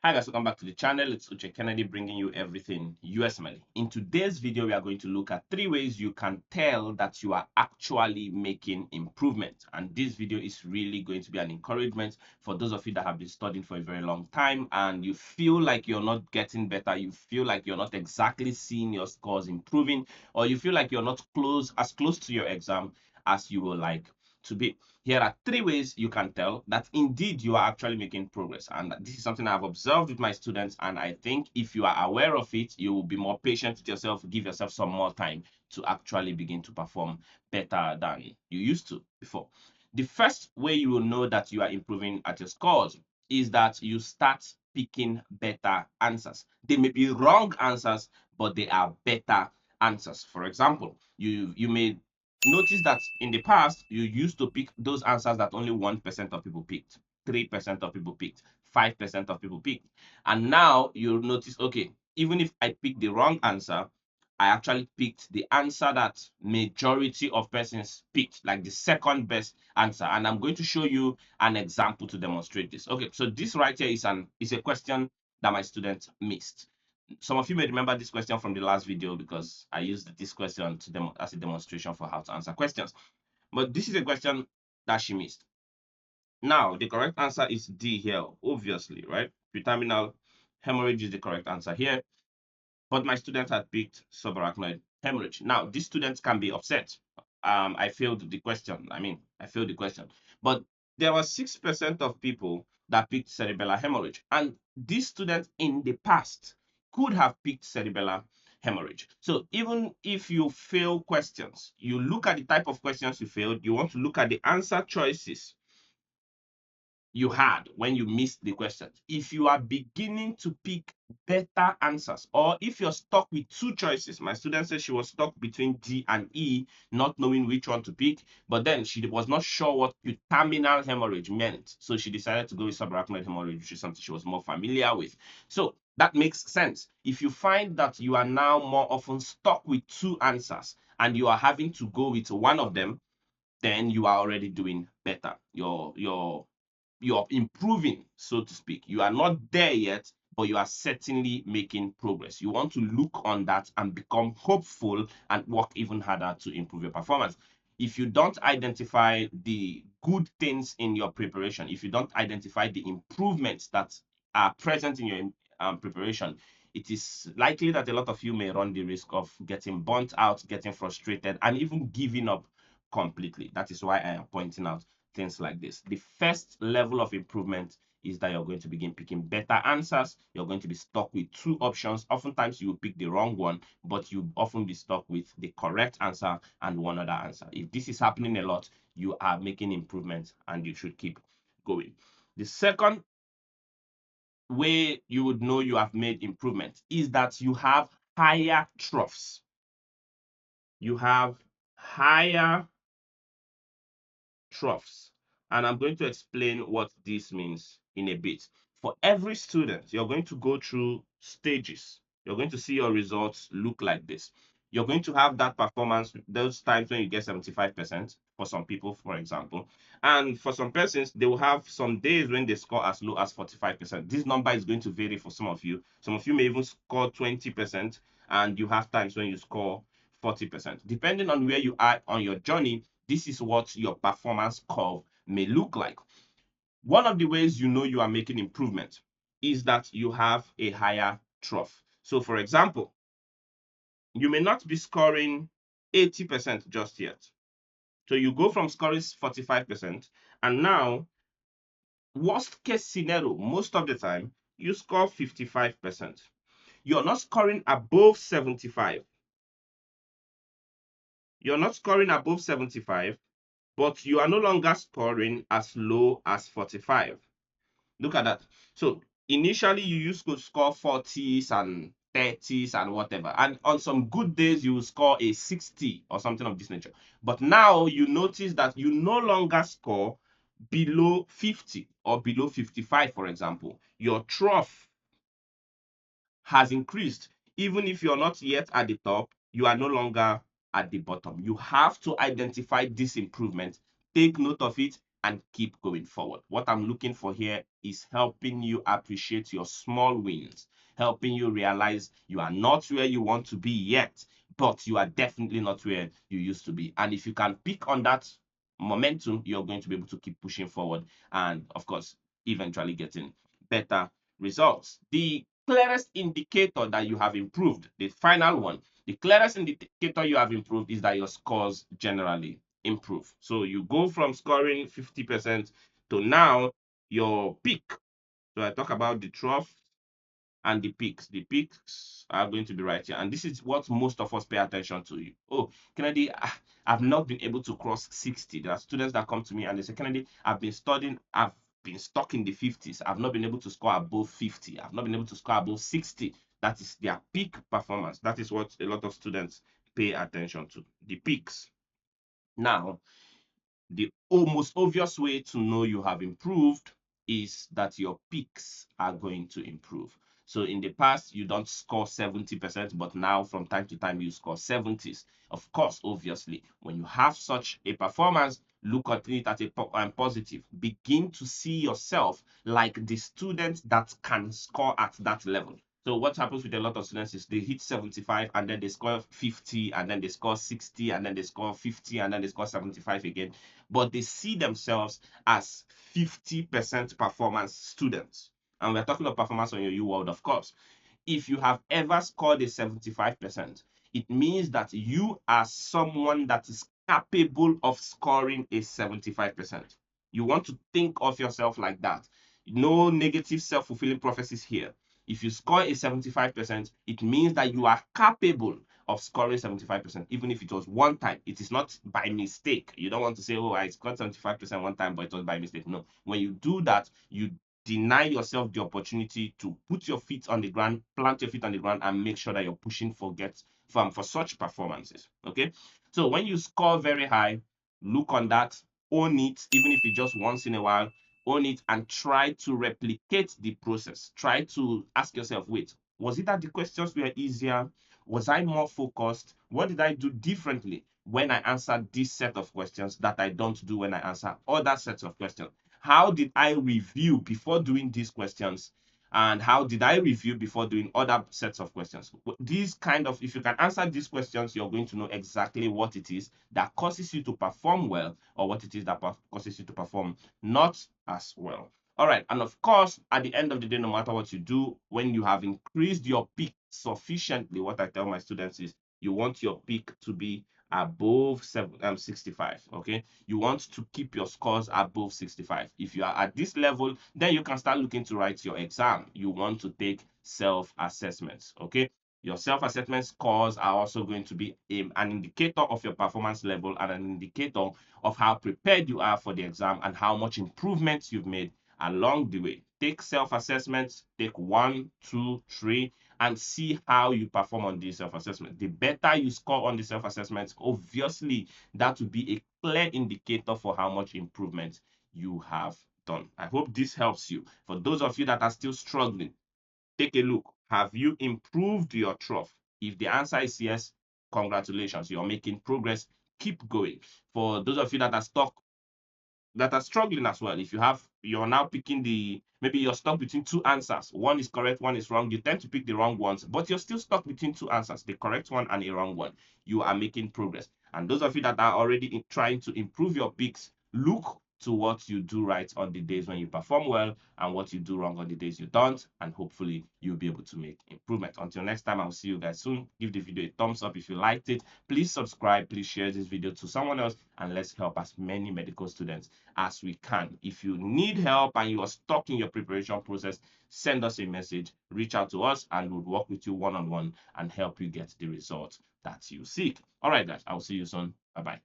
Hi guys, welcome back to the channel. It's Uche Kennedy bringing you everything USMLE. In today's video, we are going to look at 3 ways you can tell that you are actually making improvement. And this video is really going to be an encouragement for those of you that have been studying for a very long time and you feel like you're not getting better, you feel like you're not exactly seeing your scores improving, or you feel like you're not as close to your exam as you would like to be. Here are 3 ways you can tell that indeed you are actually making progress. And this is something I've observed with my students. And I think if you are aware of it, you will be more patient with yourself, give yourself some more time to actually begin to perform better than you used to before. The first way you will know that you are improving at your scores is that you start picking better answers. They may be wrong answers, but they are better answers. For example, you may notice that in the past, you used to pick those answers that only 1% of people picked, 3% of people picked, 5% of people picked. And now you'll notice, okay, even if I pick the wrong answer, I actually picked the answer that majority of persons picked, like the second best answer. And I'm going to show you an example to demonstrate this. Okay, so this right here is a question that my student missed. Some of you may remember this question from the last video because I used this question as a demonstration for how to answer questions. But this is a question that she missed. Now, the correct answer is D here, obviously, right? Preterminal hemorrhage is the correct answer here. But my student had picked subarachnoid hemorrhage. Now, these students can be upset. I failed the question. I failed the question. But there were 6% of people that picked cerebellar hemorrhage. And these students in the past could have picked cerebellar hemorrhage. So even if you fail questions, you look at the type of questions you failed, you want to look at the answer choices you had when you missed the questions. If you are beginning to pick better answers, or if you're stuck with 2 choices, my student said she was stuck between D and E, not knowing which one to pick, but then she was not sure what terminal hemorrhage meant. So she decided to go with subarachnoid hemorrhage, which is something she was more familiar with. So that makes sense. If you find that you are now more often stuck with 2 answers and you are having to go with one of them, then you are already doing better. You're improving, so to speak. You are not there yet, but you are certainly making progress. You want to look on that and become hopeful and work even harder to improve your performance. If you don't identify the good things in your preparation, if you don't identify the improvements that are present in your preparation, it is likely that a lot of you may run the risk of getting burnt out, getting frustrated, and even giving up completely. That is why I am pointing out things like this. The first level of improvement is that you're going to begin picking better answers. You're going to be stuck with 2 options. Oftentimes you will pick the wrong one, but you often be stuck with the correct answer and one other answer. If this is happening a lot, you are making improvements and you should keep going. The second way you would know you have made improvement is that you have higher troughs. You have higher troughs. And I'm going to explain what this means in a bit. For every student, you're going to go through stages. You're going to see your results look like this. You're going to have that performance, those times when you get 75% for some people, for example. And for some persons, they will have some days when they score as low as 45%. This number is going to vary for some of you. Some of you may even score 20%, and you have times when you score 40%. Depending on where you are on your journey, this is what your performance curve may look like. One of the ways you know you are making improvement is that you have a higher trough. So for example, you may not be scoring 80% just yet. So you go from scoring 45%, and now, worst case scenario, most of the time, you score 55%. You're not scoring above 75. You're not scoring above 75, but you are no longer scoring as low as 45. Look at that. So initially you used to score 40s and 30s and whatever. And on some good days, you will score a 60 or something of this nature. But now you notice that you no longer score below 50 or below 55, for example. Your trough has increased. Even if you're not yet at the top, you are no longer at the bottom. You have to identify this improvement, take note of it, and keep going forward. What I'm looking for here is helping you appreciate your small wins, helping you realize you are not where you want to be yet, but you are definitely not where you used to be. And if you can pick on that momentum, you're going to be able to keep pushing forward and, of course, eventually getting better results. The clearest indicator that you have improved, the final one, the clearest indicator you have improved is that your scores generally improve. So you go from scoring 50% to now your peak. So I talk about the trough and the peaks. The peaks are going to be right here. And this is what most of us pay attention to. Oh, Kennedy, I've not been able to cross 60. There are students that come to me and they say, Kennedy, I've been studying, I've been stuck in the 50s. I've not been able to score above 50. I've not been able to score above 60. That is their peak performance. That is what a lot of students pay attention to, the peaks. Now, the most obvious way to know you have improved is that your peaks are going to improve. So in the past, you don't score 70%, but now from time to time, you score 70s. Of course, obviously, when you have such a performance, look at it as a positive. Begin to see yourself like the student that can score at that level. So what happens with a lot of students is they hit 75 and then they score 50 and then they score 60 and then they score 50 and then they score 75 again, but they see themselves as 50% performance students. And we're talking about performance on your U World, of course. If you have ever scored a 75%, it means that you are someone that is capable of scoring a 75%. You want to think of yourself like that. No negative self-fulfilling prophecies here. If you score a 75%, it means that you are capable of scoring 75%, even if it was one time. It is not by mistake. You don't want to say, oh, I scored 75% one time, but it was by mistake. No. When you do that, you deny yourself the opportunity to put your feet on the ground, plant your feet on the ground, and make sure that you're pushing for such performances. Okay. So when you score very high, look on that, own it, even if it's just once in a while, own it and try to replicate the process. Try to ask yourself, wait, was it that the questions were easier? Was I more focused? What did I do differently when I answered this set of questions that I don't do when I answer other sets of questions? How did I review before doing these questions? And how did I review before doing other sets of questions? These kind of, if you can answer these questions, you're going to know exactly what it is that causes you to perform well or what it is that causes you to perform not as well. All right. And of course, at the end of the day, no matter what you do, when you have increased your peak sufficiently, what I tell my students is you want your peak to be above 65. Okay. You want to keep your scores above 65. If you are at this level, then you can start looking to write your exam. You want to take self-assessments. Okay. Your self-assessment scores are also going to be an indicator of your performance level and an indicator of how prepared you are for the exam and how much improvements you've made along the way. Take self-assessments, take 1, 2, 3, and see how you perform on these self-assessments. The better you score on the self-assessments, obviously, that will be a clear indicator for how much improvement you have done. I hope this helps you. For those of you that are still struggling, take a look. Have you improved your trough? If the answer is yes, congratulations, you're making progress. Keep going. For those of you that are stuck, that are struggling as well, if you're now picking maybe you're stuck between two answers, one is correct, one is wrong, you tend to pick the wrong ones, but you're still stuck between two answers, the correct one and a wrong one. You are making progress. And those of you that are already trying to improve your picks, look to what you do right on the days when you perform well and what you do wrong on the days you don't, and hopefully you'll be able to make improvement. Until next time, I'll see you guys soon. Give the video a thumbs up if you liked it. Please subscribe, please share this video to someone else, and let's help as many medical students as we can. If you need help and you are stuck in your preparation process, send us a message, reach out to us, and we'll work with you one-on-one and help you get the results that you seek. All right, guys, I'll see you soon. Bye-bye.